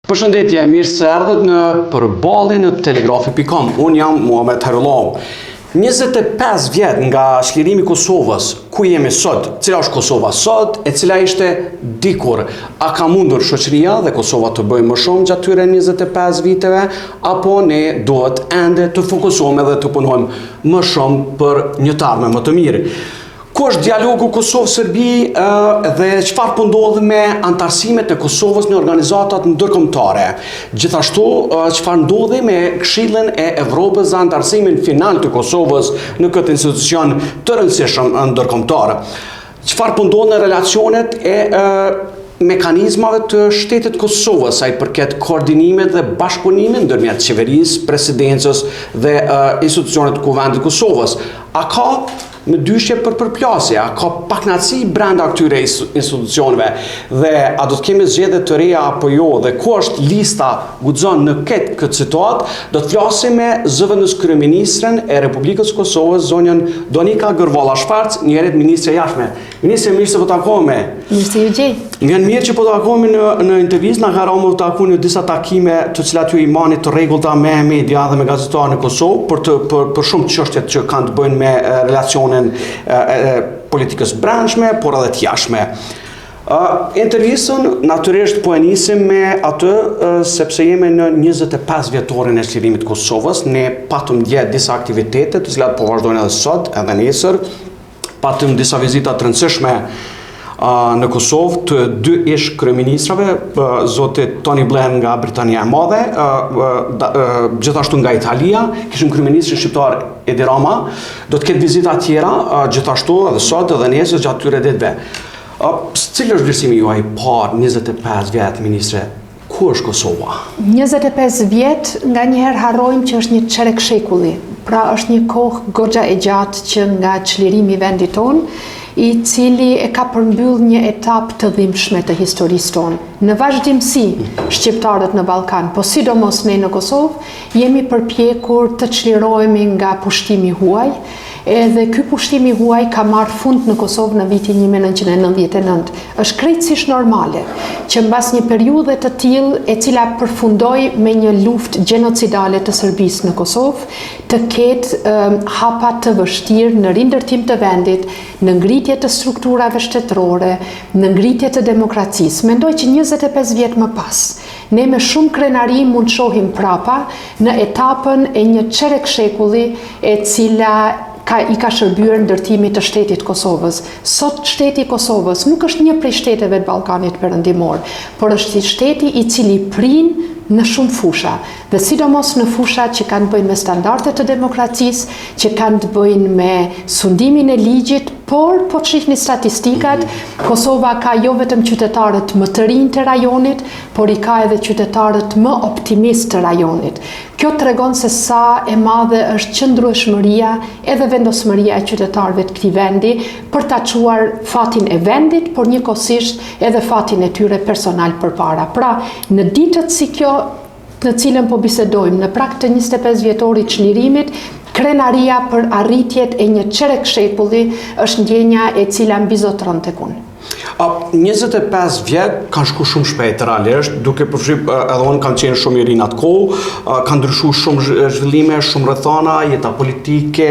Përshëndetje, mirë se erdhët në përballjen në telegrafi.com. Unë jam Muhamet Harullahu. 25 vjet nga çlirimi i Kosovës, ku jemi sot, cila është Kosova sot e cila ishte dikur. A ka mundur shoqëria dhe Kosova të bëjë më shumë gjatë këtyre 25 viteve, apo ne duhet ende të fokusohemi dhe të punojmë më shumë për një të ardhme më të mirë? Ku është dialogu Kosovë-Serbi dhe çfarë po ndodh me antarësimet e Kosovës në organizatat ndërkombëtare? Gjithashtu, çfarë ndodhi me Këshillin e Evropës dhe antarësimin final të Kosovës në këtë institucion të rëndësishëm ndërkombëtar? Çfarë po ndodh në relacionet e mekanizmave të shtetit Kosovës, sa i përket koordinimit dhe bashkëpunimit ndërmjet qeverisë, presidencës dhe institucionet kuvendit Kosovës? A ka me dyshje për përplasje, a ka pakënaqësi brenda këtyre institucioneve dhe a do të kemi zgjedhje të reja apo jo, dhe ku është lista guxon në këtë situatë? Do të flasim me zëvendës kryeministren e Republikës Kosovës, zonjën Donika Gërvalla Shfarc, njëherë ministre jashtme. Ministre, mirë se po takohemi. Mirë se ju gjej. Nga mirë që po takohemi në intervistë, na ka rënë të takojmë në disa takime të cilat ju i mani të rregullta me media dhe me gazetarë në Kosovë për shumë çështjet që kanë të bëjnë me relacionin politikës brendshme, por edhe të jashtme. Intervistën natyrisht po e nisim me atë sepse jemi në 25 vjetorin e çlirimit të Kosovës. Ne patëm dje disa aktivitete të cilat po vazhdojnë edhe sot, edhe nesër. Patëm disa vizita të rëndësishme në Kosovë të dy ish kryeministrave, zoti Tony Blair nga Britania e Madhe, gjithashtu nga Italia, kishim kryeministrin shqiptar Edi Rama. Do të ketë vizita tjera gjithashtu edhe sot edhe nesër gjatë këtyre ditëve. Cili është vlerësimi juaj parë 25 vjet, ministre? Ku është Kosova? 25 vjet, nganjëherë harrojmë që është një çerek shekulli. Pra është një kohë goxha e gjatë që nga çlirimi i vendit tonë, i cili e ka përmbyll një etapë të dhimbshme të historisë tonë. Në vazhdimsi, shqiptarët në Ballkan, po sidomos ne në Kosovë, jemi përpjekur të çlirohemi nga pushtimi huaj, edhe ky pushtimi huaj ka marrë fund në Kosovë në vitin 1999. Është krejtësisht normale që mbas një periudhe të tillë, e cila përfundoi me një luftë gjenocidale të Serbisë në Kosovë, të ketë hapa të vështirë në rindërtim të vendit, në ngritje të strukturave shtetërore, në ngritje të demokracisë. Mendoj që 25 vjet më pas, ne me shumë krenari mund shohim prapa në etapën e një çerek shekulli e cila i ka shërbyer ndërtimit të shtetit Kosovës. Sot shteti Kosovës nuk është një prej shteteve të Ballkanit Perëndimor, por është shteti i cili prin në shumë fusha, dhe sidomos në fusha që kanë të bëjnë me standardet të demokracisë, që kanë të bëjnë me sundimin e ligjit, por po të shihni statistikat, Kosova ka jo vetëm qytetarët më të rinj të rajonit, por i ka edhe qytetarët më optimist të rajonit. Kjo tregon se sa e madhe është qëndrueshmëria edhe vendosmëria e qytetarëve të këtij vendi për ta çuar fatin e vendit, por njëkohësisht edhe fatin e tyre personal përpara. Pra, në ditët si kjo, në cilën po bisedojmë, në prag të 25 vjetorit çlirimit, krenaria për arritjet e një çerek shekulli është ndjenja e cila mbizotron tek unë. 25 vjet kanë shku shumë shpejt realisht, duke përfshirë edhe unë kam qenë shumë i ri atë kohë, kanë ndryshuar shumë zhvillime, shumë rrethana, jeta politike,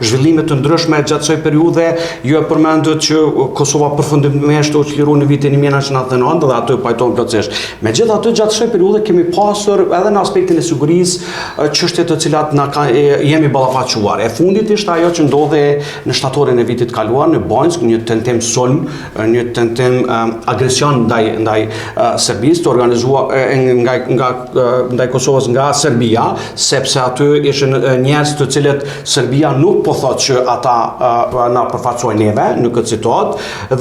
zhvillime të ndryshme gjatë kësaj periudhe. Ju e përmendët që Kosova përfundimisht u çlirua në vitin 1999 dhe aty pajtohen plotësisht. Megjithatë, gjatë kësaj periudhe kemi pasur edhe në aspektin e sigurisë çështje të cilat jemi ballafaqur. E fundit ishte ajo që ndodhi në shtatorin e vitit kaluar në Banjsk, një tentim sulm, një tentim agresion ndaj Serbisë të organizuar ndaj Kosovës nga Serbia, sepse aty ishin njerëz të cilët Serbia nuk po thotë që ata na përfaqësojnë neve në këtë situatë,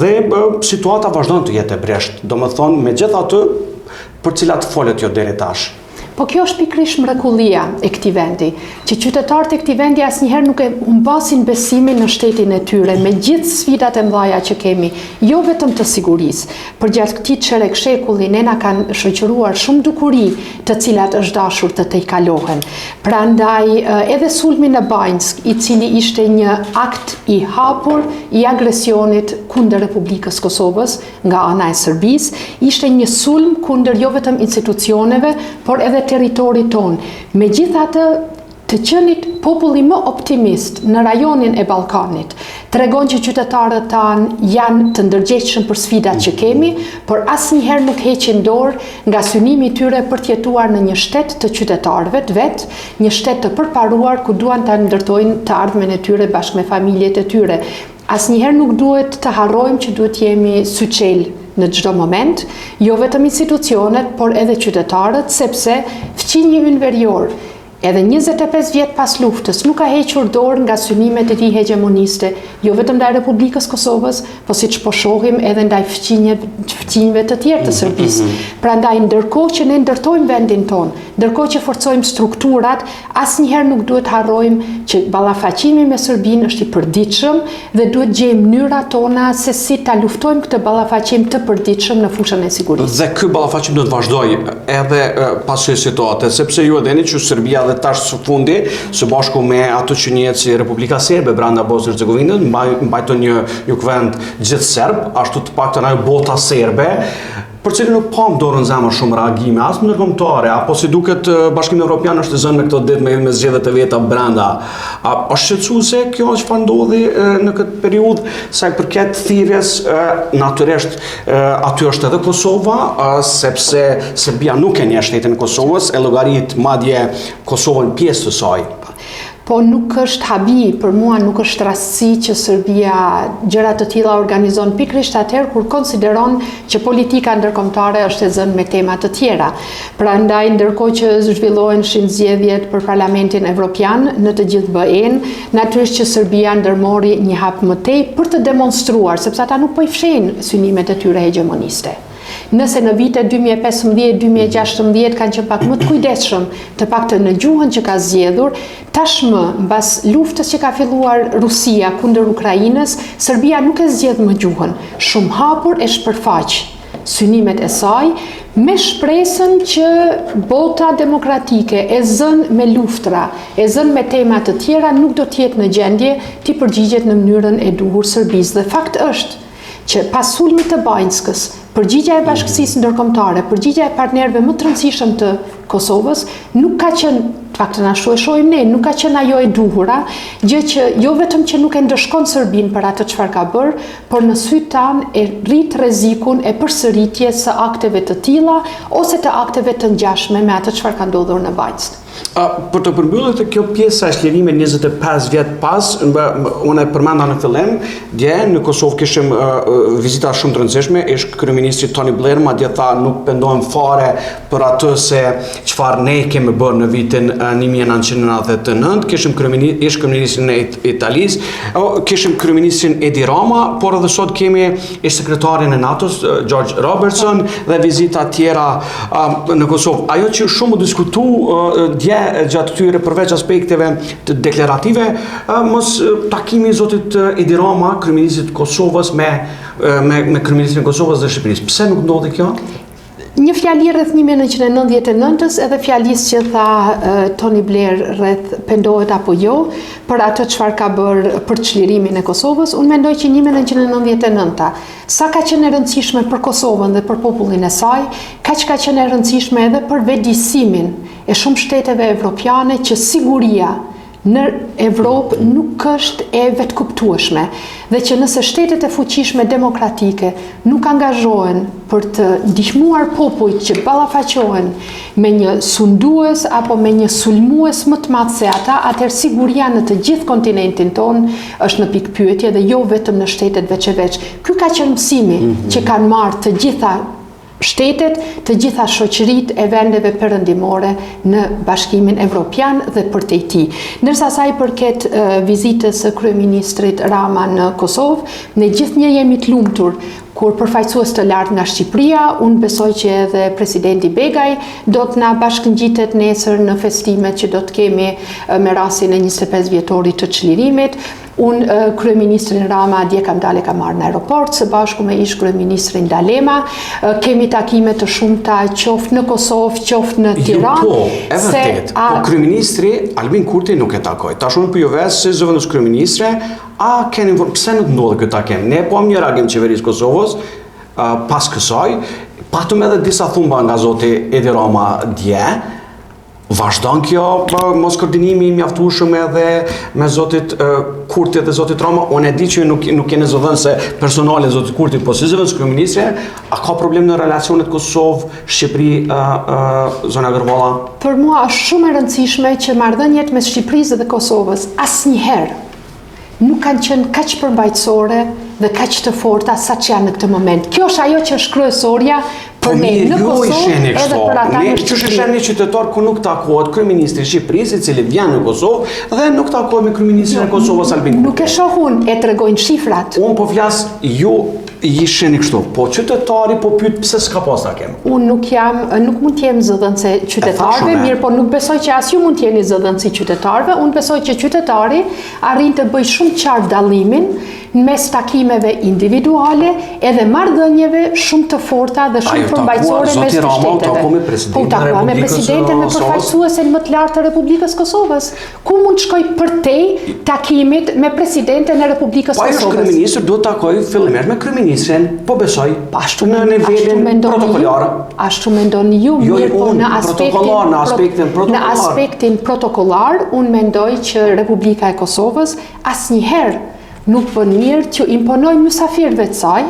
dhe situata vazhdon të jetë e breshtë. Domethënë, megjithatë, për cilat folet jo deri tash. Po kjo është pikërisht mrekullia e këtij vendi, që qytetarët e këtij vendi asnjëherë nuk e humbasin besimin në shtetin e tyre, me gjithë sfidat e mëdha që kemi, jo vetëm të sigurisë. Përgjatë këtij çerekshekulli ne na kanë shoqëruar shumë dukuri, të cilat është dashur të tejkalohen. Prandaj edhe sulmi në Banjsk, i cili ishte një akt i hapur i agresionit kundër Republikës Kosovës nga ana e Serbisë, ishte një sulm kundër jo vetëm institucioneve, por edhe territorit tonë. Megjithatë, të qenit populli më optimist në rajonin e Ballkanit tregon që qytetarët tanë janë të ndërgjegjshëm për sfidat që kemi, por asnjëherë nuk heqin dorë nga synimi i tyre për të jetuar në një shtet të qytetarëve të vet, një shtet të përparuar ku duan ta ndërtojnë të ardhmen e tyre bashkë me familjet e tyre. Asnjëherë nuk duhet të harrojmë që duhet jemi syçel në çdo moment, jo vetëm institucionet, por edhe qytetarët, sepse fqinji ynë verior, edhe 25 vjet pas luftës, nuk ka hequr dorë nga synimet e tij hegemoniste, jo vetëm ndaj Republikës Kosovës, po siç po shohim edhe ndaj fqinjve të tjerë të Serbisë. Prandaj, ndërkohë që ne ndërtojmë vendin tonë, ndërkohë që forcojmë strukturat, asnjëherë nuk duhet harrojmë që ballafaqimi me Serbinë është i përditshëm dhe duhet gjejmë mënyrat tona se si ta luftojmë këtë ballafaqim të përditshëm në fushën e sigurisë. Dhe ky ballafaqim do të vazhdojë edhe pas kësaj situate, sepse ju e dini që Serbia dhe tash së fundi, së bashku me ato që njihet si Republika Serbe brenda Bosnjës dhe Hercegovinës, mbajton një jugvend gjithë serb, ashtu të paktën ajo bota serbe, për cilën nuk pam dorën zemër shumë reagime, as ndërkombëtare, apo si duket Bashkimi Evropian është zënë me këto ditë me zgjedhjet e veta brenda. Është shqetësuese kjo çfarë ndodhi në këtë periudhë sa i përket thirrjes, natyrisht aty është edhe Kosova, sepse Serbia nuk e njeh shtetin e Kosovës, e llogarit madje Kosovën pjesë të saj. Po nuk është habi, për mua nuk është rastësi që Serbia gjëra të tilla organizon pikërisht atëherë kur konsideron që politika ndërkombëtare është e zënë me tema të tjera. Prandaj, ndërkohë që zhvilloheshin zgjedhjet për Parlamentin Evropian në të gjithë BE-n, natyrisht që Serbia ndërmori një hap më tej për të demonstruar, sepse ata nuk po i fshehin synimet e tyre hegemoniste. Nëse në vitet 2015-2016 kanë qenë pak më të kujdesshëm, të paktën në gjuhën që ka zgjedhur, tashmë, mbas luftës që ka filluar Rusia kundër Ukrainës, Serbia nuk e zgjedh më gjuhën, shumë hapur e shpërfaq synimet e saj, me shpresën që bota demokratike e zënë me luftra, e zënë me tema të tjera, nuk do të jetë në gjendje të përgjigjet në mënyrën e duhur Serbisë. Dhe fakt është që pas sulmit të Banjskës, përgjigja e bashkësisë ndërkombëtare, përgjigja e partnerëve më të rëndësishëm të Kosovës, nuk ka qenë, të paktën ashtu e shohim ne, nuk ka qenë ajo e duhura, gjë që jo vetëm që nuk e ndëshkon Serbinë për atë çfarë ka bërë, por në sytë tanë e rrit rrezikun e përsëritjes së akteve të tilla ose të akteve të ngjashme me atë çfarë ka ndodhur në Banjsk. Për të përmbyllur të kjo pjesa e shkrimit 25 vjet pas, unë e përmenda në fillim, dje në Kosovë kishim vizita shumë të rëndësishme, ish kryeministri Tony Blair, madje tha nuk pendohem fare për atë se çfarë ne kemi bërë në vitin 1999, kishim ish kryeministrin e Italisë, kishim kryeministrin Edi Rama, por edhe sot kemi ish sekretarin e NATO-s George Robertson dhe vizita tjera në Kosovë. Ajo që shumë diskutu gjatë këtyre përveç aspekteve të deklarative, mos takimi i zotit Edi Rama, kryeministrit të Kosovës me kryeministrin e Kosovës dhe Shqipërisë. Pse nuk ndodhi kjo? Një fjali rreth 1999-s edhe fjalisë që tha Tony Blair rreth pendohet apo jo, për atë çfarë ka bërë për çlirimin e Kosovës, unë mendoj që 1999-ta, sa ka qenë e rëndësishme për Kosovën dhe për popullin e saj, kaq ka qenë e rëndësishme edhe për vetëdijsimin e shumë shteteve evropiane që siguria në Evropë nuk është e vetëkuptueshme dhe që nëse shtetet e fuqishme demokratike nuk angazhohen për të ndihmuar popujt që ballafaqohen me një sundues apo me një sulmues më të madh se ata, atëherë siguria në të gjithë kontinentin ton është në pikë pyetje dhe jo vetëm në shtetet veç. Ky ka qenë mësimi që kanë marrë të gjitha shtetet, të gjitha shoqëritë e vendeve perëndimore në Bashkimin Evropian dhe përtej tij. Ndërsa sa i përket vizitës së kryeministrit Rama në Kosovë, ne gjithnjë jemi të lumtur kur përfaqësues të lartë nga Shqipëria, unë besoj që edhe presidenti Begaj do të na bashkëngjitet nesër në festimet që do të kemi me rastin e 25 vjetorit të çlirimit. Unë kryeministrin Rama dje kam dalë kam marrë në aeroport së bashku me ish kryeministrin Dalema. Kemi takime të shumta qoftë në Kosovë, qoftë në Tiranë. Jo, e vërtet. Po kryeministri Albin Kurti nuk e takoi. Tash unë po ju ves si zëvendës kryeministre, pse nuk ndodhi këtë takim? Ne po një reagim qeverisë Kosovës pas kësaj, patëm edhe disa thumba nga zoti Edi Rama dje. Vazhdon kjo mos koordinimi i mjaftueshëm edhe me zotit Kurti dhe zotit Rama. Unë e di që nuk keni zëdhënëse personale zotit Kurti, po si zëvendës kryeministre, a ka problem në relacionet Kosovë-Shqipëri, zona Gërvalla? Për mua është shumë e rëndësishme që marrëdhëniet mes Shqipërisë dhe Kosovës asnjëherë nuk kanë qenë kaq përmbajtësore dhe kaq të forta sa që janë në këtë moment. Kjo është ajo që është kryesorja për ne në Kosovë edhe për ata në Shqipëri. Ne shihni qytetar ku nuk takohet kryeministri i Shqipërisë, i cili vjen në Kosovë dhe nuk takohet me kryeministrin e Kosovës Albin Kurti. Nuk e shoh unë, e tregojnë shifrat. Unë po flas ju isheni kështu, po qytetari po pyet pse s'ka pas takim. Unë nuk mund të jem zëdhënëse qytetarëve, mirë po nuk besoj që as ju mund të jeni zëdhënësi qytetarëve. Unë besoj që qytetari arrin të bëjë shumë qartë dallimin mes takimeve individuale edhe marrëdhënieve shumë të forta dhe shumë përmbajtësore mes të shteteve. Po takua me presidentin dhe përfaqësuesen më të lartë të Republikës Kosovës. Ku mund të shkoj përtej takimit me presidentin e Republikës Kosovës? Po kryeministri duhet të takojë fillimisht me kryeministrin, po besoj, në nivelin protokollar. Ashtu mendoni ju, mirë po në aspektin protokollar, unë mendoj që Republika e Kosovës asnjëherë nuk bën mirë që imponoj mysafirëve të saj,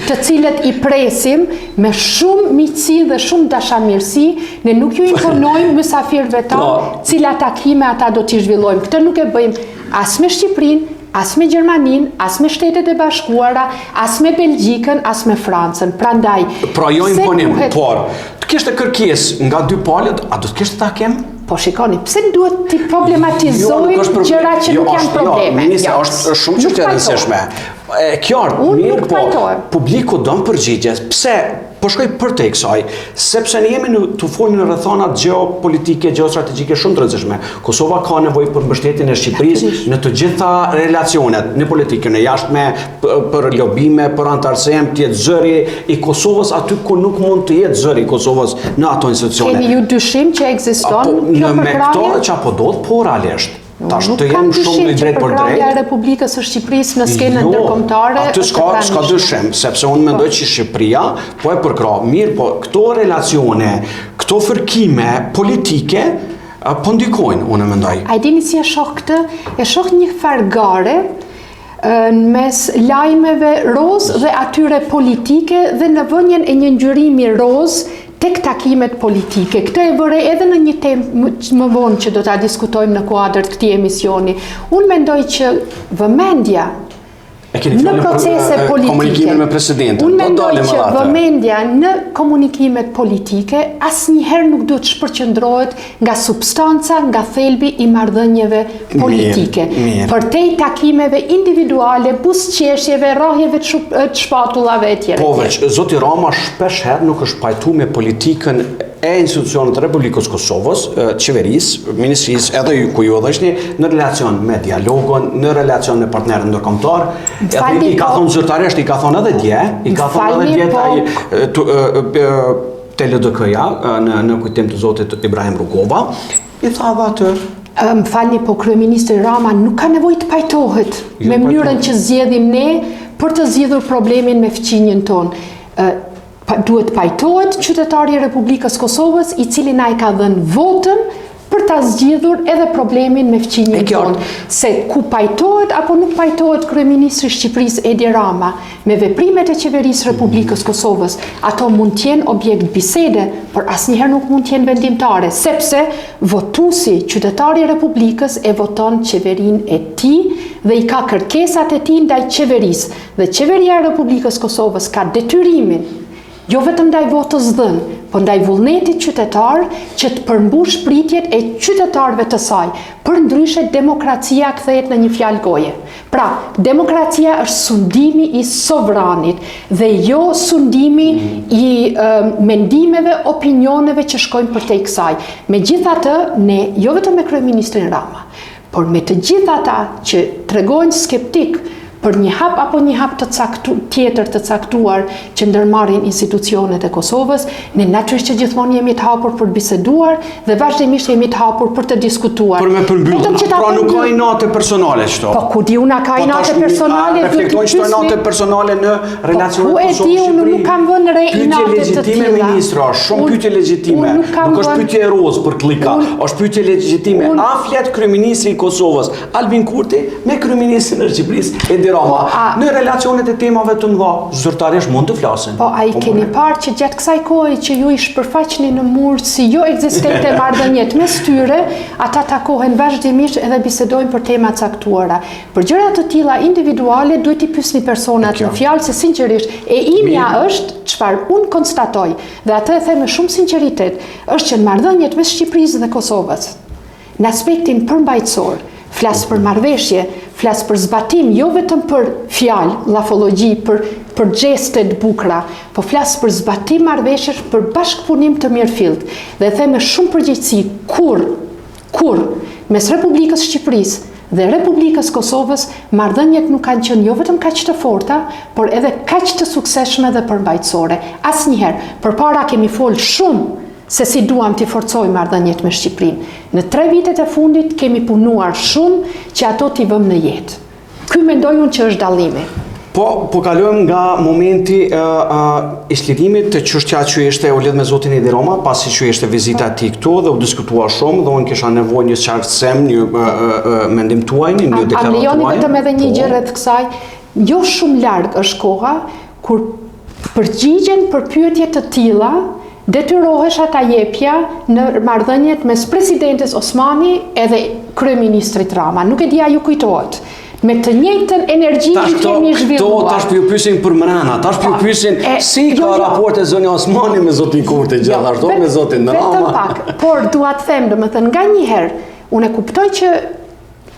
të cilët i presim me shumë miqësi dhe shumë dashamirësi, ne nuk ju imponojmë mysafirëve tanë cila takime ata do t'i zhvillojmë. Këtë nuk e bëjmë as me Shqipërinë, as me Gjermaninë, as me Shtetet e Bashkuara, as me Belgjikën, as me Francën. Prandaj, pra jo imponim, por të kishte kërkesë nga dy palët, a do të kishte takim? Po shikoni, pse duhet të problematizojmë gjëra që nuk janë probleme? Jo, është shumë që të rëndësishme. E qartë, mirë po, publiku do në përgjigjes, pse po shkoj për te kësaj, sepse ne jemi të folmi në rrethana geopolitike, geostrategjike shumë të rëndësishme. Kosova ka nevojë për mbështetjen e Shqipërisë në të gjitha relacionet, në politikën e jashtme, për lobime, për antarësim, të jetë zëri i Kosovës aty ku nuk mund të jetë zëri i Kosovës në ato institucione. Keni ju dyshim që ekziston kjo përkrahje? Me këto që apo do të po realisht. Nuk kam dyshim që përkrahja e Republikës së Shqipërisë në skenën ndërkombëtare. Aty s'ka dyshim, sepse unë mendoj që Shqipëria po e përkrah. Mirë, po këto relacione, këto fërkime politike po ndikojnë, unë mendoj. A dini si e shoh këtë? E shoh një fargare mes lajmeve roz dhe atyre politike dhe në vënien e një ngjyrimi roz tek takimet politike. Këtë e vëre edhe në një temë më vonë që do ta diskutojmë në kuadër të këtij emisioni. Unë mendoj që vëmendja në procese politike, unë mendoj që vëmendja në komunikimet politike asnjëherë nuk duhet të shpërqendrohet nga substanca, nga thelbi i marrëdhënieve politike. Përtej takimeve individuale, buzëqeshjeve, rrahjeve të shpatullave etj. Po veç, zoti Rama shpesh herë nuk është pajtuar me politikën e institucionet të Republikës Kosovës, qeverisë, ministrisë, edhe ku ju edhe ishni, në relacion me dialogon, në relacion me partnerët ndërkombëtar. I ka thonë zyrtarisht, i ka thonë edhe dje, i ka thonë edhe dje te LDK-ja, në kujtim të zotit Ibrahim Rugova, i tha dhe atë. Më falni, po kryeministri Rama nuk ka nevojë të pajtohet me mënyrën që zgjedhim ne për të zgjidhur problemin me fqinjen tonë. Duhet pajtohet qytetari i Republikës Kosovës i cili na i ka dhënë votën për ta zgjidhur edhe problemin me fqinjen tonë. Se ku pajtohet apo nuk pajtohet kryeministri i Shqipërisë Edi Rama me veprimet e qeverisë Republikës Kosovës, ato mund të jenë objekt bisede, por asnjëherë nuk mund të jenë vendimtare, sepse votuesi, qytetari i Republikës e voton qeverinë e tij dhe i ka kërkesat e tij ndaj qeverisë. Dhe qeveria e Republikës Kosovës ka detyrimin jo vetëm ndaj votës dhënë, po ndaj vullnetit qytetar që të përmbush pritjet e qytetarëve të saj. Për ndryshe, demokracia kthehet në një fjalë goje. Pra, demokracia është sundimi i sovranit dhe jo sundimi i mendimeve, opinioneve që shkojnë përtej kësaj. Megjithatë, ne jo vetëm me kryeministrin Rama, por me të gjithë ata që tregojnë skeptik për një hap apo një hap tjetër të caktuar që ndërmarrin institucionet e Kosovës, ne natyrisht që gjithmonë jemi të hapur për të biseduar dhe vazhdimisht jemi të hapur për të diskutuar. Për me përmbyllur, pra nuk ka inate personale çto. Po ku di una ka inate personale? Reflektojnë çto inate personale në relacionet Kosovës Shqipëri. Unë nuk kam vënë re inate të tilla. Ministra, shumë pyetje legjitime. Nuk është pyetje rozë për klika, është pyetje legjitime. A flet kryeministri i Kosovës Albin Kurti me kryeministrin e Shqipërisë Rama, në relacionet e temave të mëdha, zyrtarisht mund të flasin. Po, a i keni parë që gjatë kësaj kohë që ju i shpërfaqni në murë si jo ekzistente marrëdhëniet mes tyre, ata takohen vazhdimisht edhe bisedojnë për tema caktuara. Për gjëra të tilla individuale duhet i pyesni personat në fjalë se sinqerisht e imja është çfarë unë konstatoj dhe atë e them me shumë sinqeritet, është që në marrëdhëniet mes Shqipërisë dhe Kosovës, në aspektin përmbajtësor, flas për marrëveshje, flas për zbatim, jo vetëm për fjalë, llafologji, për gjeste të bukura, po flas për zbatim marrëveshjesh, për bashkëpunim të mirëfillt. Dhe them me shumë përgjegjësi, kur mes Republikës Shqipërisë dhe Republikës Kosovës marrëdhëniet nuk kanë qenë jo vetëm kaq të forta, por edhe kaq të suksesshme dhe përmbajtësore. Asnjëherë, përpara kemi folur shumë se si duam t'i forcojmë marrëdhëniet me Shqipërinë. Në 3 vitet e fundit kemi punuar shumë që ato t'i vëmë në jetë. Ky mendoj unë që është dallimi. Po kalojmë nga momenti i shlirimit të çështja që ishte u lidh me zotin Edi Rama, pasi që ishte vizita e tij këtu dhe u diskutua shumë dhe unë kisha nevojë një qartësim, një mendim tuaj, një deklaratë tuaj. Lejoni vetëm edhe një gjë rreth kësaj, jo shumë larg është koha kur përgjigjen për pyetje të tilla detyrohesha ta jepja në marrëdhëniet mes presidentes Osmani edhe kryeministrit Rama. Nuk e dia ju kujtohet. Me të njëjtën energji që kemi zhvilluar. Tash po ju pyesin për mrena, tash po ju pyesin si ka raporte zoni Osmani me zotin Kurti, gjithashtu me zotin Rama. Vetëm pak, por dua të them, domethënë nganjëherë unë e kuptoj që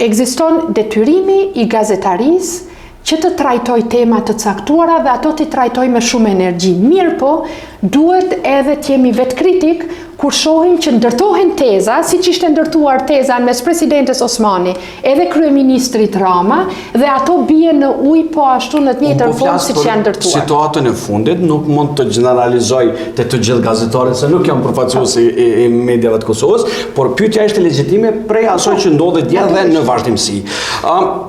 ekziston detyrimi i gazetarisë që të trajtoj tema të caktuara dhe ato të trajtoj me shumë energji. Mirë po, duhet edhe t'jemi vetë kritik kur shohim që ndërtohen teza, si që ishte ndërtuar teza mes presidentes Osmani edhe kryeministrit Rama, dhe ato bie në ujë po ashtu në të njëjtën formë si që janë ndërtuar. Situatën e fundit nuk mund të generalizoj të gjithë gazetarët se nuk janë përfaqësuesi i mediave të Kosovës, por pyetja është legjitime prej asaj që ndodhet dje dhe në vazhdimsi.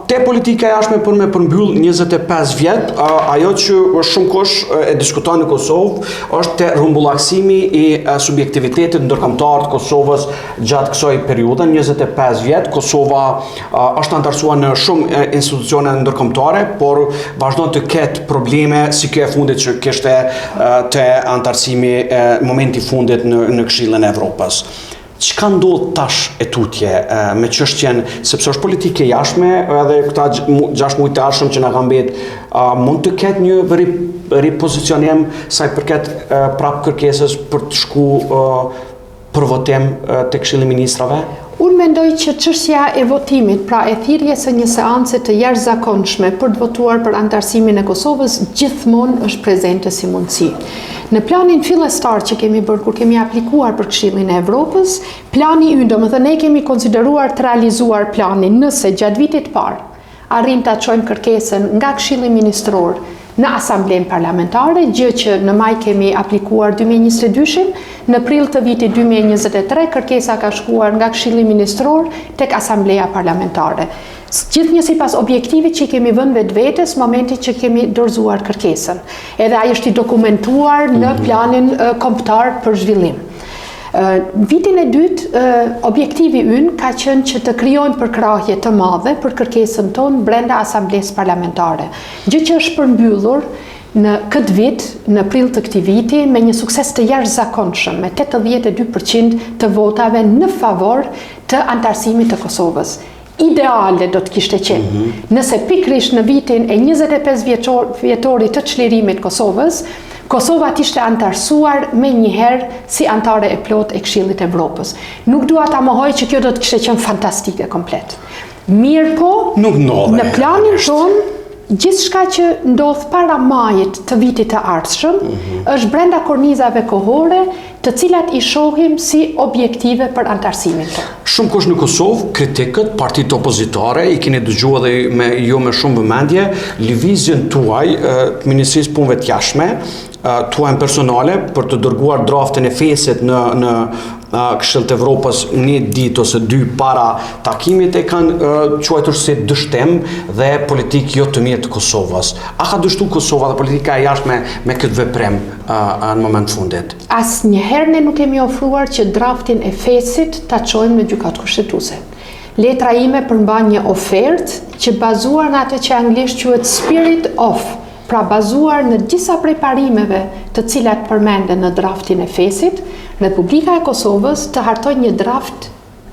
Te politika e jashtme për me përmbyll 25 vjet, ajo që është shumë kosh e diskuton në Kosovë është te rrumbullaksimi i subjektivitetit ndërkombëtar të Kosovës gjatë kësaj periudhe. 25 vjet Kosova është antarësuar në shumë institucione ndërkombëtare, por vazhdon të ketë probleme si kjo e fundit që kishte te antarësimi momenti fundit në Këshillin e Evropës. Çka ndodh tash e tutje me çështjen, sepse është politike jashtme edhe këta 6 muaj të ardhshëm që na kanë mbetë, mund të ketë një ripozicionim sa i përket prap kërkesës për të shku për votim te Këshilli i Ministrave? Unë mendoj që çështja e votimit, pra e thirrjes së një seance të jashtëzakonshme për të votuar për antarësimin e Kosovës, gjithmonë është prezente si mundësi. Në planin fillestar që kemi bërë kur kemi aplikuar për Këshillin e Evropës, plani ynë, domethënë ne kemi konsideruar të realizuar planin nëse gjatë vitit parë arrim ta çojmë kërkesën nga Këshilli Ministror në asamblen parlamentare, gjë që në maj kemi aplikuar 2022, në prill të vitit 2023 kërkesa ka shkuar nga Këshilli Ministror tek asambleja parlamentare. Gjithnjë sipas objektivit që kemi vënë vetvetes momentit që kemi dorëzuar kërkesën. Edhe ai është i dokumentuar në planin kombëtar për zhvillim. Vitin e dytë, objektivi ynë ka qenë që të krijojmë përkrahje të madhe për kërkesën tonë brenda asamblesë parlamentare. Gjë që është përmbyllur në këtë vit, në prill të këtij viti, me një sukses të jashtëzakonshëm, me 82% të votave në favor të antarësimit të Kosovës. Ideale do të kishte qenë, nëse pikrisht në vitin e 25 vjetorit të çlirimit Kosovës, Kosova t'ishte antarësuar me njëherë si antare e plot e Këshillit të Evropës. Nuk dua ta mohoj që kjo do të kishte qenë fantastike komplet. Mirë po, Nuk ndodhe. në planin tonë, gjithçka që ndodh para majit të vitit të ardhshëm është brenda kornizave kohore, të cilat i shohim si objektive për antarësimin tonë. Shumë kush në Kosovë, kritikët, partitë opozitare, i keni dëgjuar dhe me shumë vëmendje, lëvizjen tuaj të Ministrisë Punëve të Jashtme, tuajnë personale për të dërguar draftin e fesit në Këshill të Evropës një ditë ose dy para takimit e kanë quajtur si dështim dhe politikë jo të mirë të Kosovës. A ka dështu Kosova dhe politika e jashtme me këtë veprim në moment fundit? Asnjëherë ne nuk kemi ofruar që draftin e fesit ta çojmë në gjykatë kushtetuese. Letra ime përmban një ofertë që bazuar në atë që anglisht quhet spirit of, pra bazuar në disa prej parimeve të cilat përmenden në draftin e fesit, Republika e Kosovës të hartojë një draft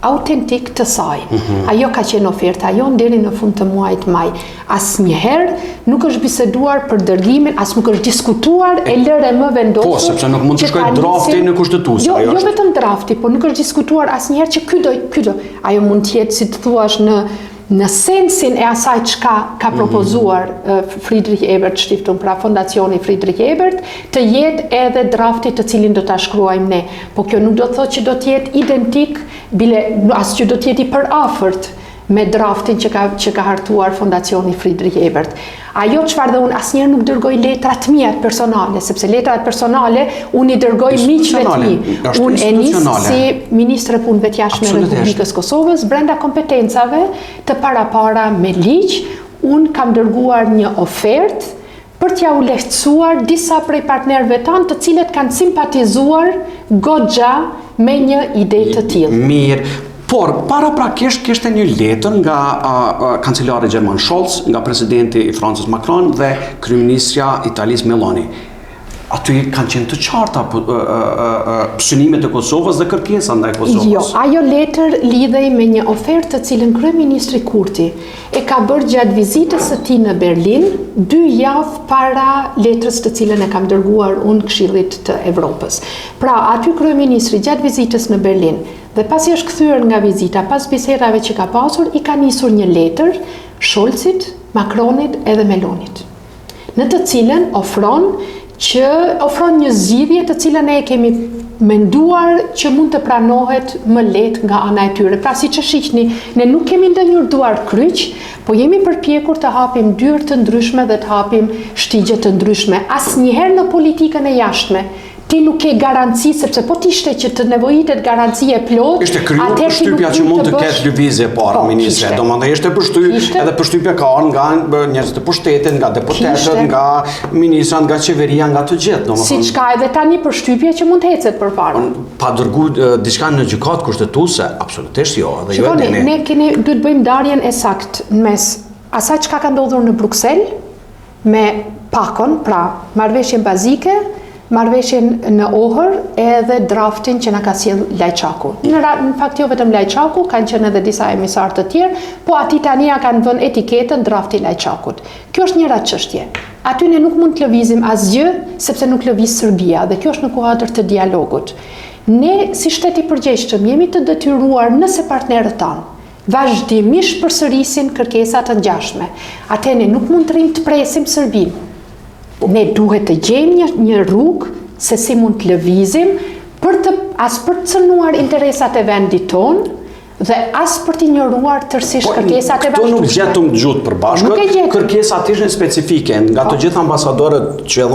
autentik të saj. Ajo ka qenë oferta jonë deri në fund të muajit maj. Asnjëherë nuk është biseduar për dërgimin, as nuk është diskutuar e lëre më vendosur. Po, sepse nuk mund të shkojë drafti në kushtetues. Jo vetëm drafti, por nuk është diskutuar asnjëherë që ky do. Ajo mund të jetë, si të thuash, në sensin e asaj çka ka propozuar Friedrich Ebert Stiftung, pra Fondacioni Friedrich Ebert, të jetë edhe drafti të cilin do ta shkruajmë ne. Po kjo nuk do të thotë që do të jetë identik, bile as që do të jetë i përafërt me draftin që ka hartuar Fondacioni Friedrich Ebert. Ajo çfarë dhe unë asnjëherë nuk dërgoj letrat mia personale, sepse letrat personale unë i dërgoj miqve të mi. Unë e nis si Ministre e Punëve të Jashtme e Republikës Kosovës brenda kompetencave të parapara me ligj. Unë kam dërguar një ofertë për t'ja u lehtësuar disa prej partnerëve tanë të cilët kanë simpatizuar goxha me një ide të tillë. Mirë. Por, paraprakisht kishte një letër nga kancelari Gjerman Scholz, nga presidenti i Francës Macron dhe kryeministja Italisë Meloni. Aty kanë qenë të qarta synimet e Kosovës dhe kërkesa ndaj Kosovës. Jo, ajo letër lidhej me një ofertë të cilën kryeministri Kurti e ka bërë gjatë vizitës së tij në Berlin 2 javë para letrës të cilën e kam dërguar unë Këshillit të Evropës. Pra, aty kryeministri gjatë vizitës në Berlin dhe pasi është kthyer nga vizita, pas bisedave që ka pasur, i ka nisur një letër Scholzit, Macronit edhe Melonit, në të cilën ofron një zgjidhje të cilën ne e kemi menduar që mund të pranohet më lehtë nga ana e tyre. Pra, siç e shiqni, ne nuk kemi ndënjur duar kryq, po jemi përpjekur të hapim dyrë të ndryshme dhe të hapim shtigje të ndryshme. Asnjëherë në politikën e jashtme ti nuk ke garanci, sepse po t'ishte që të nevojitet garanci e plot, ishte krijuar përshtypja që mund të ketë lëvizje para ministre. Domethënë ishte edhe përshtypja ka ardhur nga njerëzit e pushtetit, nga deputetët, nga ministrat, nga qeveria, nga të gjithë, domethënë. Siç ka edhe tani përshtypje që mund të ecet përpara. Pa dërgu diçka në gjykatë kushtetuese, absolutisht jo, edhe jo edhe ne. Ne duhet bëjmë ndarjen e saktë mes asaj çka ka ndodhur në Bruksel me pakon, pra marrëveshjen bazike, marrëveshjen në Ohër edhe draftin që na ka sjell Lajçaku. Në fakt jo vetëm Lajçaku, kanë qenë edhe disa emisarë të tjerë, po aty tani ja kanë vënë etiketën drafti Lajçakut. Kjo është njëra çështje. Aty ne nuk mund të lëvizim asgjë sepse nuk lëviz Serbia dhe kjo është në kuadër të dialogut. Ne si shtet i përgjegjshëm jemi të detyruar nëse partnerët tanë vazhdimisht përsërisin kërkesa të ngjashme. Atë ne nuk mund të rrim të presim Serbinë. Ne duhet të gjejmë një rrugë se si mund të lëvizim për të cënuar interesat e vendit tonë dhe as për të ignoruar tërësisht kërkesat e Këto bashkëshortës. nuk gjetëm gjut përbashkët, kërkesat ishin specifike, nga të gjithë ambasadorët që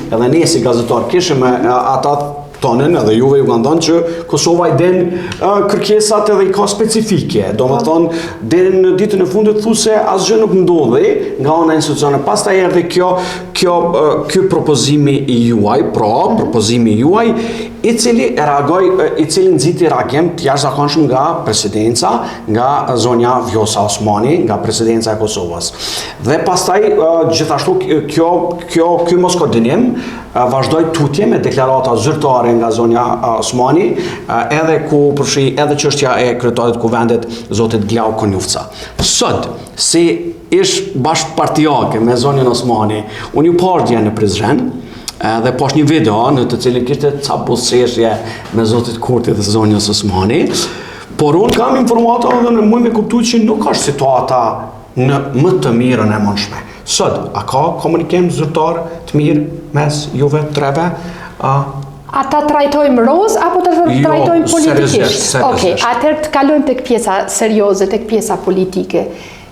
edhe ne si gazetar kishim ata tonen edhe juve ju kanë thënë që Kosova i den kërkesat edhe i ka specifike. Domethënë deri në ditën e fundit thosë asgjë nuk ndodhi nga ana institucione. Pastaj erdhi ky propozimi i juaj, propozimi juaj i cili nxiti reagim të jashtëzakonshëm nga presidenca, nga zonja Vjosa Osmani, nga presidenca e Kosovës. Dhe pastaj gjithashtu ky mos koordinim vazhdoi tutje me deklarata zyrtare nga zonja Osmani, edhe ku përfshi edhe çështja e kryetarit të kuvendit zotit Glau Konjufca. Sot, si ish bashkëpartiake me zonjën Osmani, unë ju pardje në Prizren, Edhe posh një video në të cilin kishte ca buzëqeshje me zotit Kurti dhe zonjës Osmani, por unë kam informata dhe në muj me kuptu që nuk është situata në më të mirën e mundshme. Sot, a ka komunikim zyrtar të mirë mes juve treve? Ata trajtojmë roz apo të trajtojmë politikisht? Seriozisht. Okej, atëherë të kalojmë tek pjesa serioze, tek pjesa politike.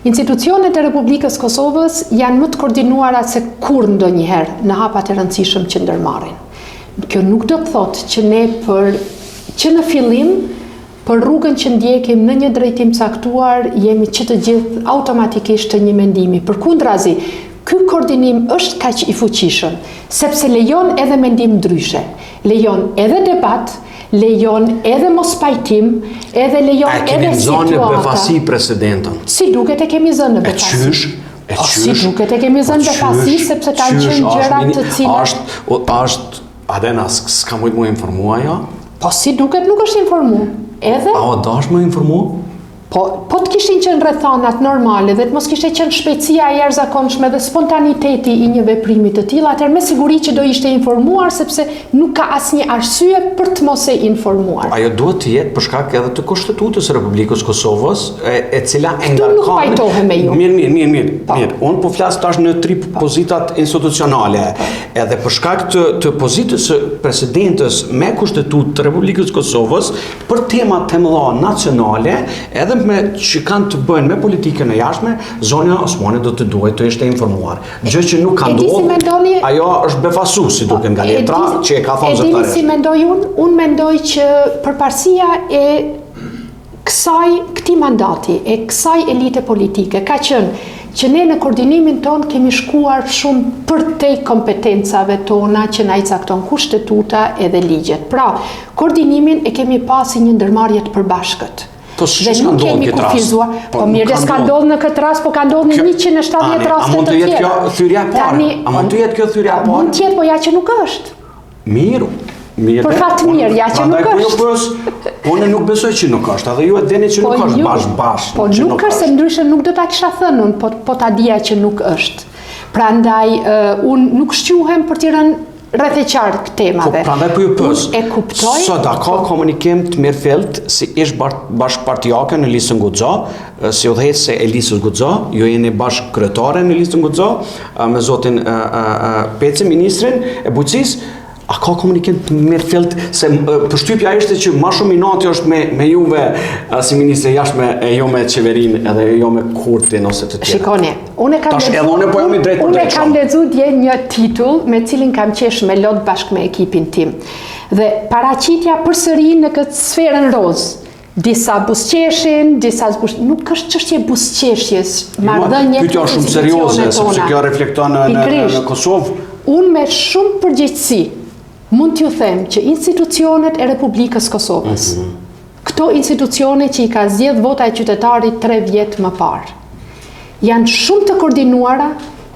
Institucionet e Republikës Kosovës janë më të koordinuara se kur ndonjëherë në hapat e rëndësishëm që ndërmarrin. Kjo nuk do të thotë që ne që në fillim për rrugën që ndjekim në një drejtim caktuar jemi që të gjithë automatikisht të një mendimi. Përkundrazi, ky koordinim është kaq i fuqishëm, sepse lejon edhe mendim ndryshe, lejon edhe debat, lejon edhe mos pajtim, edhe lejon edhe situata. E kemi zënë në befasi presidentën. Si duket e kemi zënë në befasi. Si duket e kemi zënë në befasi, sepse kanë qenë gjëra të cilat... Adena, s'ka mujtë mu informua jo? Po si duket nuk është informu. Edhe? A o dash mu informu? Po të kishin qenë rrethanat normale dhe të mos kishte qenë shpejtësia e jashtëzakonshme dhe spontaniteti i një veprimi të tillë, atëherë me siguri që do ishte informuar sepse nuk ka asnjë arsye për të mos e informuar. Ajo duhet të jetë për shkak edhe të Kushtetutës së Republikës Kosovës, e cila e ngarkon. Nuk pajtohem me ju. Mirë. Unë po flas tash në 3 pozitat institucionale. Edhe për shkak të pozitës së presidentës me Kushtetutë të Republikës Kosovës për tema të mëdha nacionale, edhe me që kanë të bëjnë me politikën e jashtme, zonja Osmani do të duhet të ishte informuar. Gjë që nuk ka ndodhur, ajo është befasu si duke nga letra që e ka thonë zyrtaresht. E dini si mendoj unë mendoj që përparësia e këtij mandati, e kësaj elite politike, ka qenë që ne në koordinimin ton kemi shkuar shumë përtej kompetencave tona që na i cakton Kushtetuta edhe ligjet. Pra, koordinimin e kemi pasi një ndërmarrje të përbashkët. Po që s'ka ndodhë këtë rast? Po mirë dhe s'ka ndodhë në këtë rast, po ka ndodhë në 170 raste të tjera. A mund të jetë kjo thyrja e parë? A mund të jetë kjo thyrja e parë? Mund të jetë, po ja që nuk është. Mirë. Për fat mirë, ja që nuk është. Unë nuk besoj që nuk është, edhe ju e dini që nuk është bashkë. Po nuk është se ndryshe nuk do ta kisha thënë unë, po ta dija që nuk është. Prandaj unë nuk shquhem për t'i rënë rreth e qartë temave. Po prandaj po ju pyes. E kuptoj. Sot a ka komunikim të mirëfillt si ish bashkëpartiake në listën Guxo, si udhëheqëse e listës Guxo, ju jeni bashkëkryetare në listën Guxo me zotin Peci, ministrin e bujqësisë. A ka komunikim të mirëfillt se përshtypja ishte që më shumë inati është me juve si ministre jashtme e jo me qeverinë edhe jo me Kurtin ose të tjerë. Shikoni, unë kam lexuar dje një titull me cilin kam qesh me lot bashkë me ekipin tim. Dhe paraqitja përsëri në këtë sferën roz. Disa buzëqeshin, nuk është çështje buzëqeshjes, marrëdhënie. Pyetja është shumë serioze sepse kjo reflekton në Kosovë. Unë me shumë përgjegjësi mund t'ju them që institucionet e Republikës Kosovës, këto institucione që i ka zgjedh vota e qytetarit 3 vjet më parë, janë shumë të koordinuara,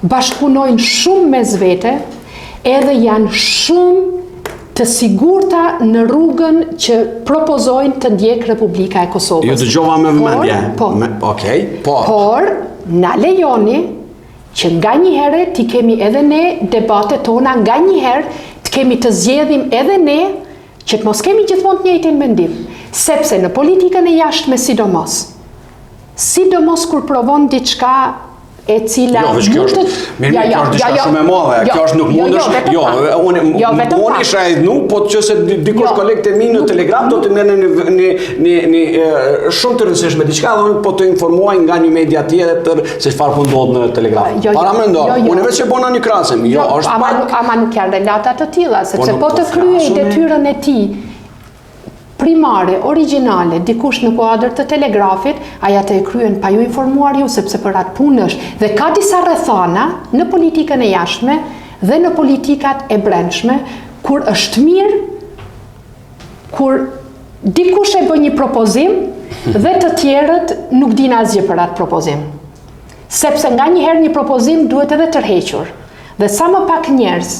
bashkëpunojnë shumë mes vete, edhe janë shumë të sigurta në rrugën që propozojnë të ndjek Republika e Kosovës. Ju dëgjova me vëmendje. Por, na lejoni që nga njëherë t'i kemi edhe ne debatet tona, nga njëherë kemi të zgjedhim edhe ne që të mos kemi gjithmonë të njëjtin mendim, sepse në politikën e jashtme sidomos kur provon diçka e cila kjo është diçka shumë e madhe, kjo është nuk mundesh. Unë isha edhnu, po nëse dikush kolegët e mi në Telegram do të merrni një shumë të rëndësishme diçka dhe unë po të informuaj nga një media tjetër se çfarë po ndodh në Telegram. Para mendo, unë vetë që bona një krahasim. Ama nuk janë relata të tilla, sepse po të kryej detyrën e tij primare, originale, dikush në kuadër të Telegrafit, aja të e kryen pa ju informuar ju, sepse për atë punë është. Dhe ka disa rrethana në politikën e jashtme dhe në politikat e brendshme, kur është mirë, kur dikush e bën një propozim dhe të tjerët nuk din asgjë për atë propozim. Sepse nga njëherë një propozim duhet edhe tërhequr. Dhe sa më pak njerëz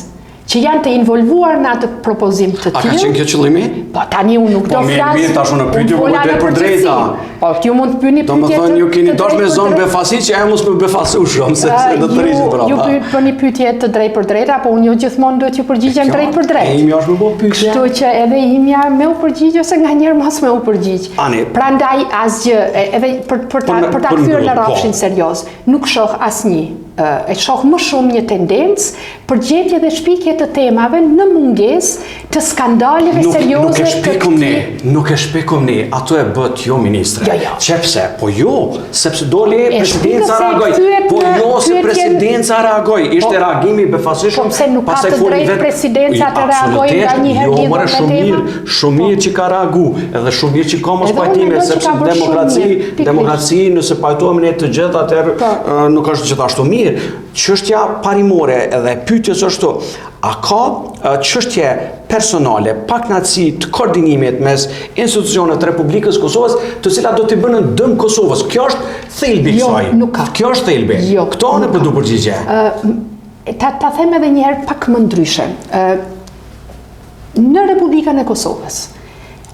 që janë të involvuar në atë propozim të A ka tillë. qenë kjo qëllimi? Po tani unë nuk do flas. mirë, tash unë pyetje po drejt për drejta. Po ju mund të pyeni pyetje. Domethënë ju keni dash me zonë befasi që ajo mos më befasu shumë se do të rrihet brapa. Ju bëni pyetje të drejtë për drejta, po unë jo gjithmonë duhet ju përgjigjem drejt për drejt. Imi është më bë pyetje. Kështu që edhe imja me u përgjigj ose nganjëherë mos me u përgjigj. Ani. Prandaj asgjë, edhe për ta kthyer në rrafshin serioz, nuk shoh asnjë. E shoh më shumë një tendencë për gjetje dhe shpikje të temave në mungesë të skandaleve serioze. Nuk e shpjekom ne, ato e bët jo ministre. Jo. Qepse, po jo, sepse doli presidenca reagoi. Po jo se presidenca reagoi, ishte reagimi befasishëm. Po pse nuk ka të drejtë presidenca të reagojë nganjëherë lidhur me temën? Shumë mirë që ka reagu, edhe shumë mirë që ka mos pajtime, sepse demokraci, nëse pajtohemi ne të gjithë, atëherë nuk është gjithashtu mirë. Çështja parimore edhe pyetjes është a ka çështje personale, paknatësi të koordinimit mes institucioneve të Republikës Kosovës, të cilat do t'i bënë dëm Kosovës. Kjo është thelbi i kësaj. Nuk ka. Kjo është thelbi. Këto ne po du përgjigje. Ta them edhe një herë pak më ndryshe. Në Republikën e Kosovës,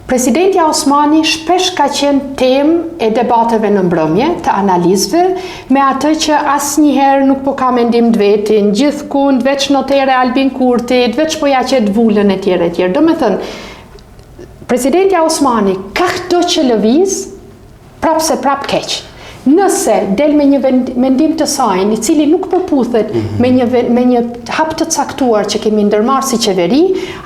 Presidenti Osmani shpesh ka qenë temë e debateve në mbrëmje, të analizve, me atë që asnjëherë nuk po ka mendim të vetin, gjithkund veç notere Albin Kurtit, veç po ja qet vulën e tjerë e tjerë. Domethënë, Presidenti Osmani ka këto që lëviz, prap se prap keq. Nëse del me një mendim të saj, i cili nuk përputhet me një hap të caktuar që kemi ndërmarrë si qeveri,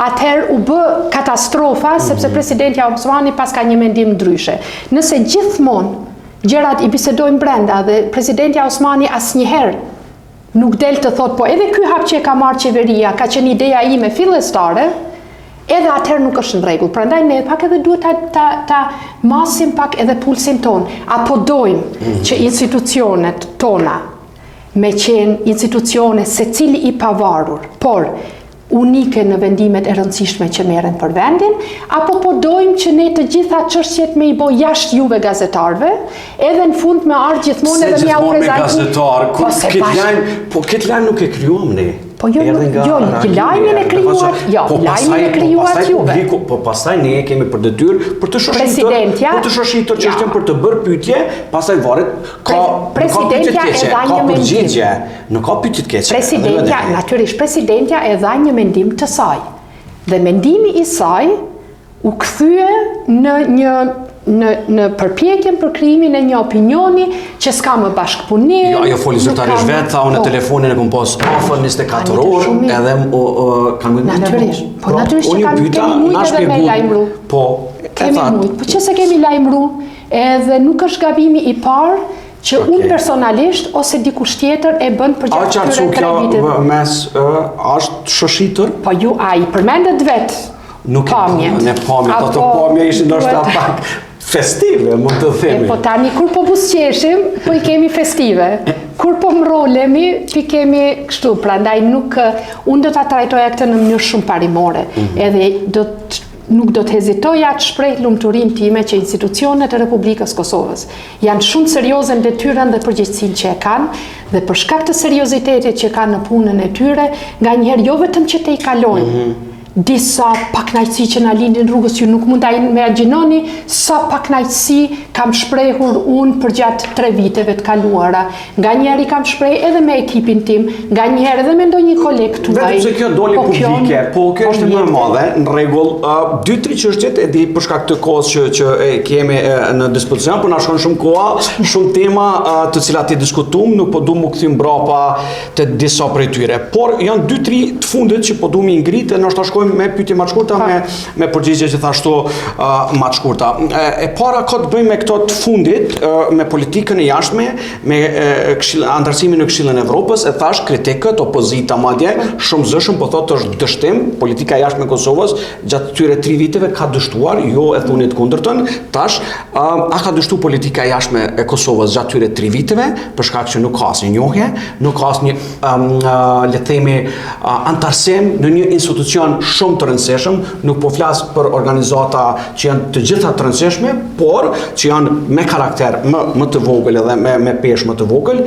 atëherë u bë katastrofa sepse presidenti Osmani pas ka një mendim ndryshe. Nëse gjithmonë gjërat i bisedojnë brenda dhe presidenti Osmani asnjëherë nuk del të thotë po edhe ky hap që e ka marrë qeveria ka qenë ideja ime fillestare, edhe atëherë nuk është në rregull. Prandaj ne pak edhe duhet ta masim pak edhe pulsin ton. Apo dojmë që institucionet tona me qenë institucione secili i pavarur, por unike në vendimet e rëndësishme që merren për vendin, apo po dojmë që ne të gjitha çështjet me i bë jashtë juve gazetarëve, edhe në fund me ardh gjithmonë edhe mja u gazetar, po këtë lajm nuk e krijuam ne. Po jo, lajmin e krijuar, lajmin e krijuar juve. Po pastaj ne kemi për detyrë për të shoshitur çështjen për të bërë pyetje, pastaj varet ka presidentja e dha një mendim. Nuk ka pyetje të keqe. Presidentja, natyrisht presidentja e dha një mendim të saj. Dhe mendimi i saj u kthye në përpjekjen për krijimin e një opinioni që s'ka më bashkëpunim. Jo, ajo foli zyrtarisht vetë, tha unë telefonin e kom pas afër 24 orë, edhe kanë mundë. Natyrisht, po natyrisht që kemi mujtë edhe me lajmëru. Po, kemi mujtë, po që se kemi lajmëru, edhe nuk është gabimi i parë që unë personalisht ose dikush tjetër e bën për gjatë këtyre 3 viteve. Mes është shoshitur? Po ju ai përmendet vetë. Nuk e pamjet, ato pamje ishin ndoshta pak festive, mund të themi. Po tani kur po busqeshim, po i kemi festive. Kur po mrolemi, pi kemi kështu, prandaj unë do ta trajtoja këtë në mënyrë shumë parimore. Edhe nuk do të hezitoja të shpreh lumturinë time që institucionet e Republikës Kosovës janë shumë serioze në detyrën dhe përgjegjësinë që e kanë, dhe për shkak të seriozitetit që kanë në punën e tyre, nganjëherë jo vetëm që te i kalojnë disa paknaqësi që na lindin rrugës, ju nuk mund ta imagjinoni sa paknaqësi kam shprehur unë për gjatë 3 viteve të kaluara. Nganjëherë kam shpreh edhe me ekipin tim, nganjëherë edhe me ndonjë koleg tuaj. Vetëm se kjo doli publike, po kjo është më e madhe, në rregull. 2-3 çështjet e di për shkak të kohës që e kemi në dispozicion, por na shkon shumë koha, shumë tema të cilat i diskutuam, nuk po duam u kthym brapa te disa prej tyre. Por janë 2-3 të fundit që po duam i ngritë, ndoshta me pyetje më të shkurta, me përgjigje gjithashtu më të shkurta. E para ka të bëjë me këto të fundit, me politikën e jashtme, me antarësimin në Këshillin e Evropës, e thash kritikët, opozita madje, shumë zëshëm po thotë është dështim, politika e jashtme e Kosovës gjatë këtyre 3 viteve ka dështuar, jo e thunit kundërtën, tash a ka dështu politika e jashtme e Kosovës gjatë këtyre 3 viteve, për shkak që nuk ka asnjë njohje, nuk ka asnjë le të themi antarësim në një institucion shumë të rëndësishëm, nuk po flas për organizata që janë të gjitha të rëndësishme, por që janë me karakter më të vogël edhe me peshë më të vogël.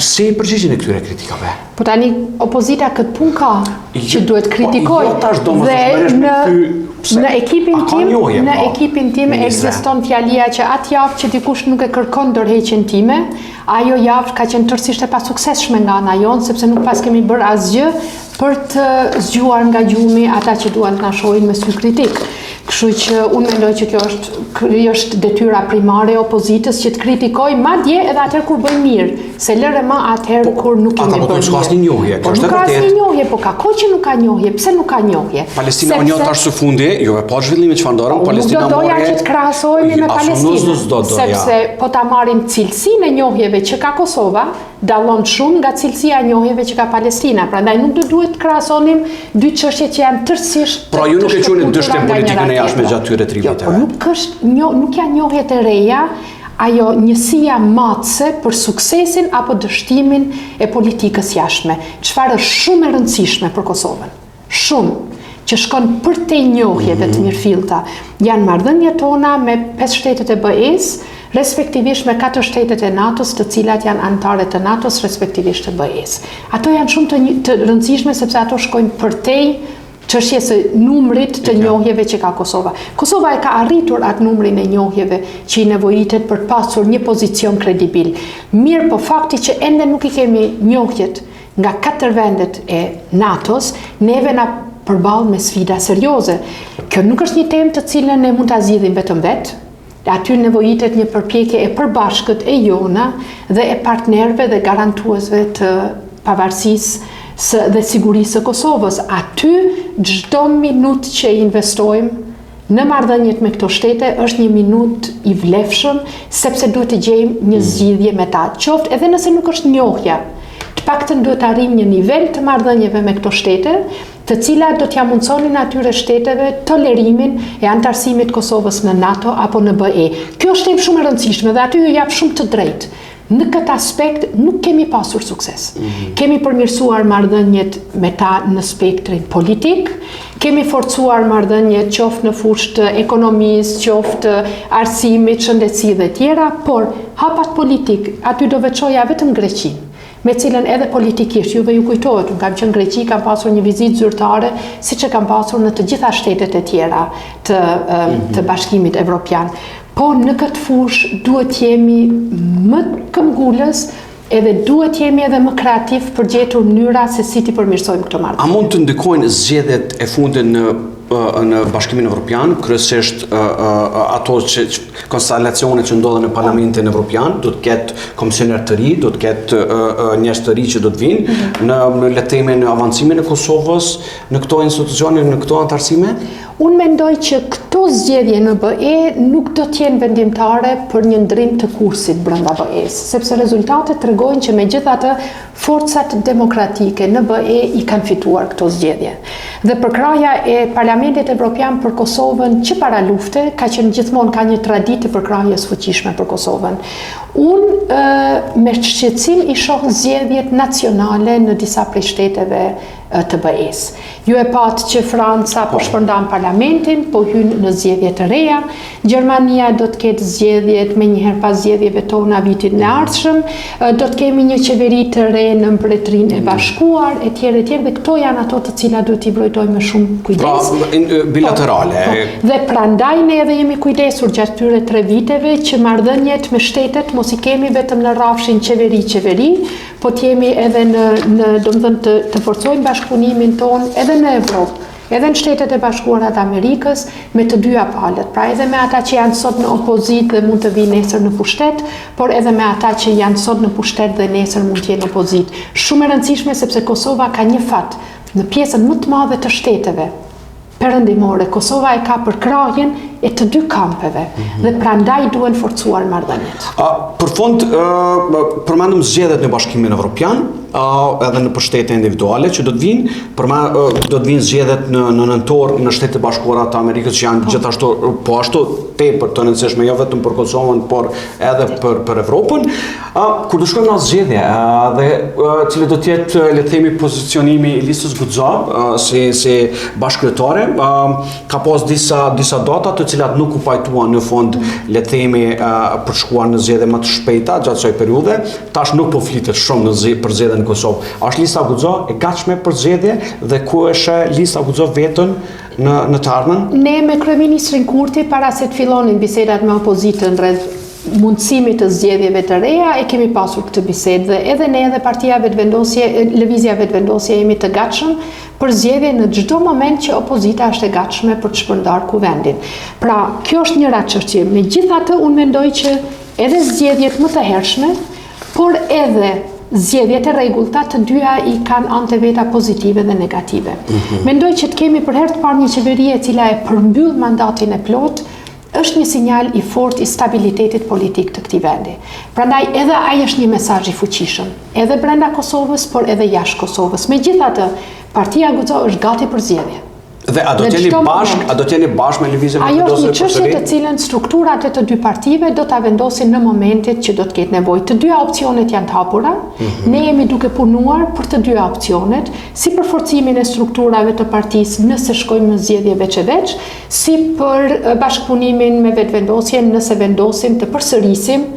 Si i përgjigjen e këtyre kritikave? Po tani opozita këtë punë ka që duhet kritikoj dhe në ekipin tim ekziston fjalia që atë javë që dikush nuk e kërkon dorëheqjen time, ajo javë ka qenë tërësisht e pasuksesshme nga ana jonë sepse nuk pas kemi bërë asgjë për të zgjuar nga gjumi ata që duan të na shohin me sy kritik. Kështu që unë mendoj që kjo është detyra primare e opozitës që të kritikoj madje edhe atëherë kur bëjnë mirë, se lërë më atëherë kur nuk kemi bërë mirë. Ata po s'ka asnjë njohje, kjo është e vërtetë. Nuk ka asnjë njohje, po ka kohë që nuk ka njohje. Pse nuk ka njohje? Palestina u njoh tash së fundi, juve pa zhvillimin çfarë ndorën, Palestina morë. Nuk do doja që të krahasohemi me Palestinën, sepse po ta marrim cilësinë e njohjeve që ka Kosova, dallon shumë nga cilësia e njohjeve që ka Palestina. Prandaj nuk duhet të krahasonim dy çështje që janë tërësisht. Pra ju nuk e quheni dështim politikën e jashtme gjatë këtyre triveteve. Nuk janë njohjet e reja, ajo njësia matëse për suksesin apo dështimin e politikës jashtme. Çfarë është shumë e rëndësishme për Kosovën. Shumë. Që shkon përtej njohjeve të mirëfillta. Janë marrëdhëniet tona me 5 shtetet e BE-s, respektivisht me 4 shtetet e NATO-s, të cilat janë anëtare të NATO-s, respektivisht të BE-s. Ato janë shumë të rëndësishme sepse ato shkojnë përtej çështjes së numrit të njohjeve që ka Kosova. Kosova e ka arritur atë numrin e njohjeve që i nevojitet për të pasur një pozicion kredibil. Mirë, po fakti që ende nuk i kemi njohjet nga 4 vendet e NATO-s, neve na përballë me sfida serioze. Kjo nuk është një temë të cilën ne mund ta zgjidhim vetëm vetë. Aty nevojitet një përpjekje e përbashkët e jona dhe e partnerëve dhe garantuesve të pavarësisë dhe sigurisë së Kosovës. Aty çdo minutë që investojmë në marrëdhëniet me këto shtete është një minutë i vlefshëm sepse duhet të gjejmë një zgjidhje me ta. Qoftë edhe nëse nuk është njohja, të paktën duhet të arrijmë një nivel të marrëdhënieve me këto shtete, të cilat do t'ja mundsonin atyre shteteve tolerimin e antarësimit të Kosovës në NATO apo në BE. Kjo është temë shumë e rëndësishme dhe aty ju jap shumë të drejtë. Në këtë aspekt nuk kemi pasur sukses. Kemi përmirësuar marrëdhëniet me ta në spektrin politik, kemi forcuar marrëdhëniet qoftë në fushë të ekonomisë, qoftë të arsimit, shëndetësi dhe tjera, por hapat politik, aty do veçoja vetëm Greqinë, me cilën edhe politikisht, juve ju kujtohet, unë kam qenë Greqi, kam pasur një vizitë zyrtare, siç e kam pasur në të gjitha shtetet e tjera të Bashkimit Evropian. Po në këtë fushë duhet jemi më këmbgulës edhe duhet jemi edhe më kreativ për gjetur mënyra se si ti përmirësojmë këto marrëdhënie. A mund të ndikojnë zgjedhjet e fundit në Bashkimin Evropian, kryesisht ato konstelacione që ndodhen në Parlamentin Evropian, do të ketë komisioner të ri, do të ketë njerëz të ri që do të vinë në le të themi në avancimin e Kosovës në këto institucione, në këto antarësime? Unë mendoj që këto zgjedhje në BE nuk do të jenë vendimtare për një ndrim të kursit brenda BE-s, sepse rezultatet tregojnë që megjithatë forcat demokratike në BE i kanë fituar këto zgjedhje. Dhe përkraja e Parlamentit Evropian për Kosovën që para lufte ka qenë gjithmonë ka një traditë të përkrahjes fuqishme për Kosovën. Unë me shqetësim i shoh zgjedhjet nacionale në disa prej shteteve të BE-s. Ju e patë që Franca po shpërndan parlamentin, po hyn në zgjedhje të reja, Gjermania do të ketë zgjedhjet me njëherë pas zgjedhjeve tona vitin e ardhshëm, do të kemi një qeveri të re në Mbretërinë e Bashkuar, etj. Dhe këto janë ato të cilat duhet t'i vlojtojmë me shumë kujdes. Pra, bilaterale. Dhe prandaj ne edhe jemi kujdesur gjatë këtyre 3 viteve që marrëdhëniet me shtetet mos i kemi vetëm në rrafshin qeveri, po t'jemi edhe domethënë të forcojmë bashkëpunimin ton edhe në Evropë, edhe në Shtetet e Bashkuara të Amerikës me të dyja palët, pra edhe me ata që janë sot në opozitë dhe mund të vinë nesër në pushtet, por edhe me ata që janë sot në pushtet dhe nesër mund të jenë në opozitë. Shumë e rëndësishme sepse Kosova ka një fat në pjesën më të madhe të shteteve perëndimore. Kosova e ka përkrahjen e të dy kampeve dhe prandaj duhen forcuar marrëdhëniet. Për fond, përmendëm zgjedhjet në Bashkimin Evropian, edhe në shtete individuale që do të vinë, do të vinë zgjedhjet në nëntor në Shtetet e Bashkuara të Amerikës që janë gjithashtu po ashtu tepër të rëndësishme jo vetëm për Kosovën, por edhe për Evropën. Kur do shkojmë në zgjedhje dhe cili do të jetë le të themi pozicionimi i listës Guxha si bashkëkryetare, ka pas disa data të cilat nuk u pajtuan në fund, le të themi, për shkuar në zgjedhje më të shpejta gjatë kësaj periudhe, tash nuk po flitet shumë për zgjedhjen në Kosovë. Është lista Guxo e gatshme për zgjedhje dhe ku është lista Guxo vetën në të ardhmen? Ne me kryeministrin Kurti para se të fillonin bisedat me opozitën rreth mundësimit të zgjedhjeve të reja, e kemi pasur këtë bisedë dhe edhe ne edhe partia Vetëvendosje, Lëvizja Vetëvendosje jemi të gatshëm për zgjedhje në çdo moment që opozita është e gatshme për të shpërndar kuvendin. Pra, kjo është njëra çështje. Megjithatë, unë mendoj që edhe zgjedhjet më të hershme, por edhe zgjedhjet e rregullta, të dyja i kanë anë të veta pozitive dhe negative. Mendoj që të kemi për herë të parë një qeveri e cila e përmbyll mandatin e plot, është një sinjal i fort i stabilitetit politik të këtij vendi. Prandaj edhe ai është një mesazh i fuqishëm, edhe brenda Kosovës, por edhe jashtë Kosovës. Megjithatë, partia Guxo është gati për zgjedhje. Dhe a do të jeni bashkë me Lëvizjen Ajo është një çështje të cilën strukturat e të dy partive do ta vendosin në momentet që do të ketë nevojë. Të dyja opsionet janë të hapura. Ne jemi duke punuar për të dyja opsionet, si për forcimin e strukturave të partisë nëse shkojmë në zgjedhje veç, si për bashkëpunimin me Vetëvendosjen nëse vendosim të përsërisim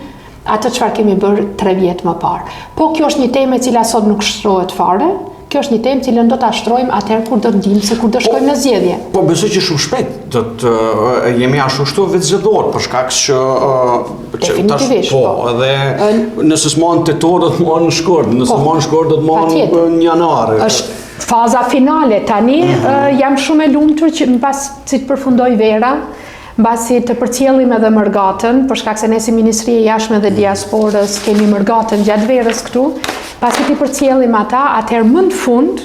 atë çfarë kemi bërë 3 vjet më parë. Po kjo është një temë e cila sot nuk shtrohet fare. Kjo është një temë cilën do ta shtrojmë atëherë kur do të dimë se kur do shkojmë në zgjedhje. Po besoj që shumë shpejt do të jemi ashtu vetë zgjedhor për shkak që definitivisht po, edhe nëse s'mon tetor do të mon në shkurt, nëse mon në shkurt do të mon në janar. Është faza finale tani, jam shumë e lumtur që mbas si të përfundoj vera, mbasi të përcjellim edhe mërgatën, për shkak se ne si Ministri e Jashtme dhe Diasporës kemi mërgatën gjatë verës këtu, pasi të përcjellim ata, atëherë më në fund,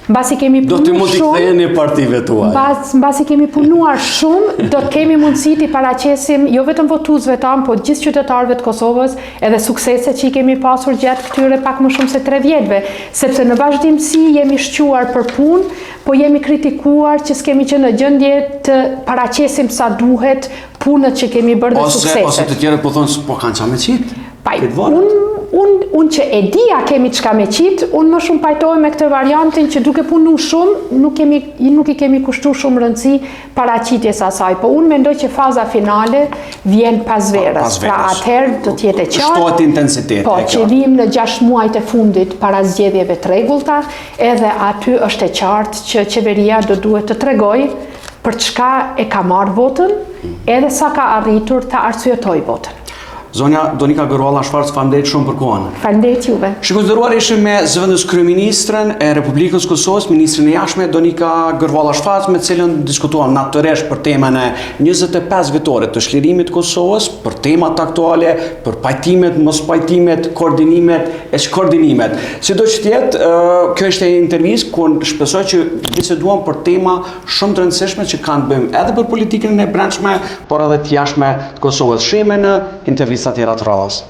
mbasi kemi punuar shumë. Do të mund t'i ktheheni partive tuaj. Mbasi kemi punuar shumë, do të kemi mundësi t'i paraqesim jo vetëm votuesve tanë, po gjithë qytetarëve të Kosovës, edhe sukseset që i kemi pasur gjatë këtyre pak më shumë se 3 vjetëve, sepse në vazhdimsi jemi shquar për punë, po jemi kritikuar që s'kemi qenë në gjendje të paraqesim sa duhet punët që kemi bërë dhe sukseset. Ose të tjerët po thonë po kanë çfarë me qit. Unë që e dija kemi çka me qit, unë më shumë pajtohem me këtë variantin që duke punu shumë, nuk i kemi kushtuar shumë rëndësi paraqitjes asaj, po unë mendoj që faza finale vjen pas verës. Pra atëherë do të jetë qartë. Shtohet intensiteti. Po, që vim në 6 muajt e fundit para zgjedhjeve të rregullta, edhe aty është e qartë që qeveria do duhet të tregojë për çka e ka marrë votën, edhe sa ka arritur ta arsyetoj votën. Zonja Donika Gërvalla Shfarc, faleminderit shumë për kohën. Faleminderit juve. Shikuesnderuar, ishim me zëvendës kryeministrën e Republikës Kosovës, ministrin e jashtme Donika Gërvalla Shfarc, me cilën diskutuam natyrisht për temën e 25 vitore të çlirimit të Kosovës, për temat aktuale, për pajtimet, mos pajtimet, koordinimet e koordinimet. Sido që të jetë, kjo është një intervistë ku shpresoj që biseduam për tema shumë të rëndësishme që kanë të bëjmë edhe për politikën e brendshme, por edhe të jashtme të Kosovës. Shihemi në intervista tjera të radhës.